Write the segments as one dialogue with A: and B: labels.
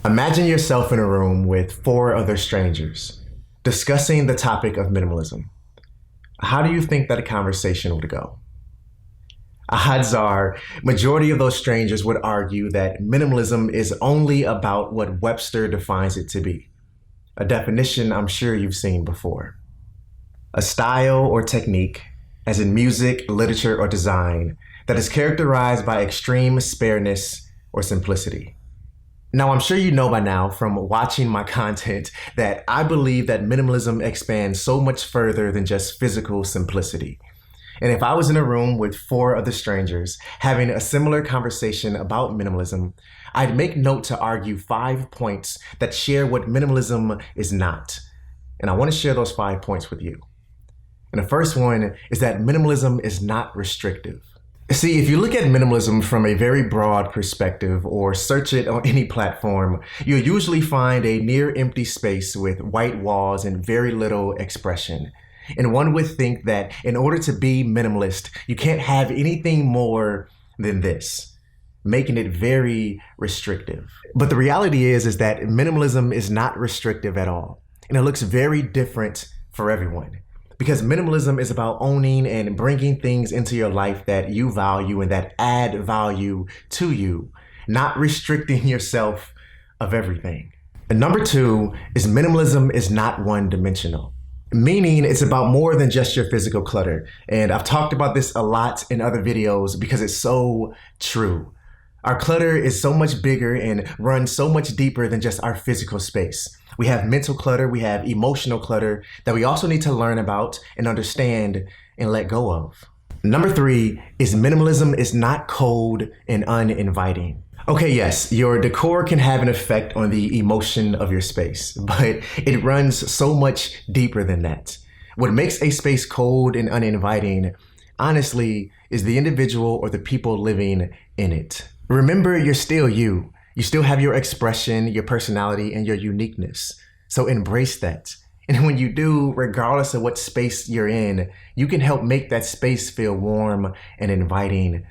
A: Imagine yourself in a room with 4 other strangers discussing the topic of minimalism. How do you think that a conversation would go? Odds are, majority of those strangers would argue that minimalism is only about what Webster defines it to be, a definition I'm sure you've seen before. A style or technique, as in music, literature, or design, that is characterized by extreme spareness or simplicity. Now, I'm sure you know by now from watching my content that I believe that minimalism expands so much further than just physical simplicity. And if I was in a room with 4 other strangers having a similar conversation about minimalism, I'd make note to argue 5 points that share what minimalism is not. And I want to share those 5 points with you. And the first one is that minimalism is not restrictive. See, if you look at minimalism from a very broad perspective or search it on any platform, you'll usually find a near empty space with white walls and very little expression. And one would think that in order to be minimalist, you can't have anything more than this, making it very restrictive. But the reality is that minimalism is not restrictive at all. And it looks very different for everyone. Because minimalism is about owning and bringing things into your life that you value and that add value to you, not restricting yourself of everything. And number 2 is minimalism is not one-dimensional, meaning it's about more than just your physical clutter. And I've talked about this a lot in other videos because it's so true. Our clutter is so much bigger and runs so much deeper than just our physical space. We have mental clutter, we have emotional clutter that we also need to learn about and understand and let go of. Number 3 is minimalism is not cold and uninviting. Okay, yes, your decor can have an effect on the emotion of your space, but it runs so much deeper than that. What makes a space cold and uninviting, honestly, is the individual or the people living in it. Remember, you're still you. You still have your expression, your personality, and your uniqueness. So embrace that. And when you do, regardless of what space you're in, you can help make that space feel warm and inviting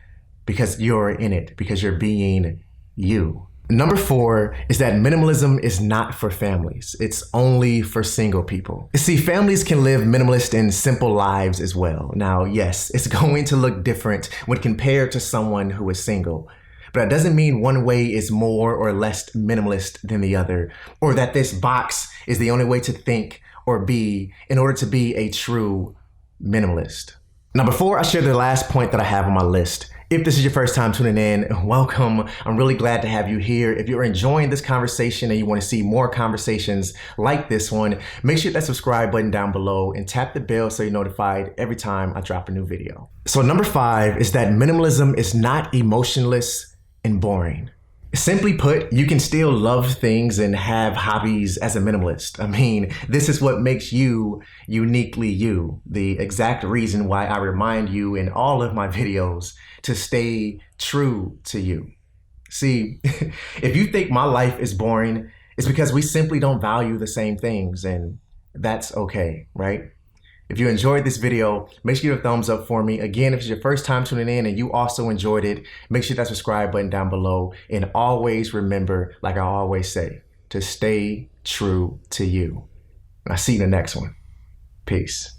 A: because you're in it, because you're being you. Number 4 is that minimalism is not for families. It's only for single people. See, families can live minimalist and simple lives as well. Now, yes, it's going to look different when compared to someone who is single. But that doesn't mean one way is more or less minimalist than the other, or that this box is the only way to think or be in order to be a true minimalist. Now, before I share the last point that I have on my list, if this is your first time tuning in, welcome. I'm really glad to have you here. If you're enjoying this conversation and you want to see more conversations like this one, make sure that subscribe button down below and tap the bell so you're notified every time I drop a new video. So number 5 is that minimalism is not emotionless and boring. Simply put, you can still love things and have hobbies as a minimalist. I mean, this is what makes you uniquely you. The exact reason why I remind you in all of my videos to stay true to you. See, if you think my life is boring, it's because we simply don't value the same things, and that's okay, right? If you enjoyed this video, make sure you give a thumbs up for me. Again, if it's your first time tuning in and you also enjoyed it, make sure that subscribe button down below. And always remember, like I always say, to stay true to you. I'll see you in the next one. Peace.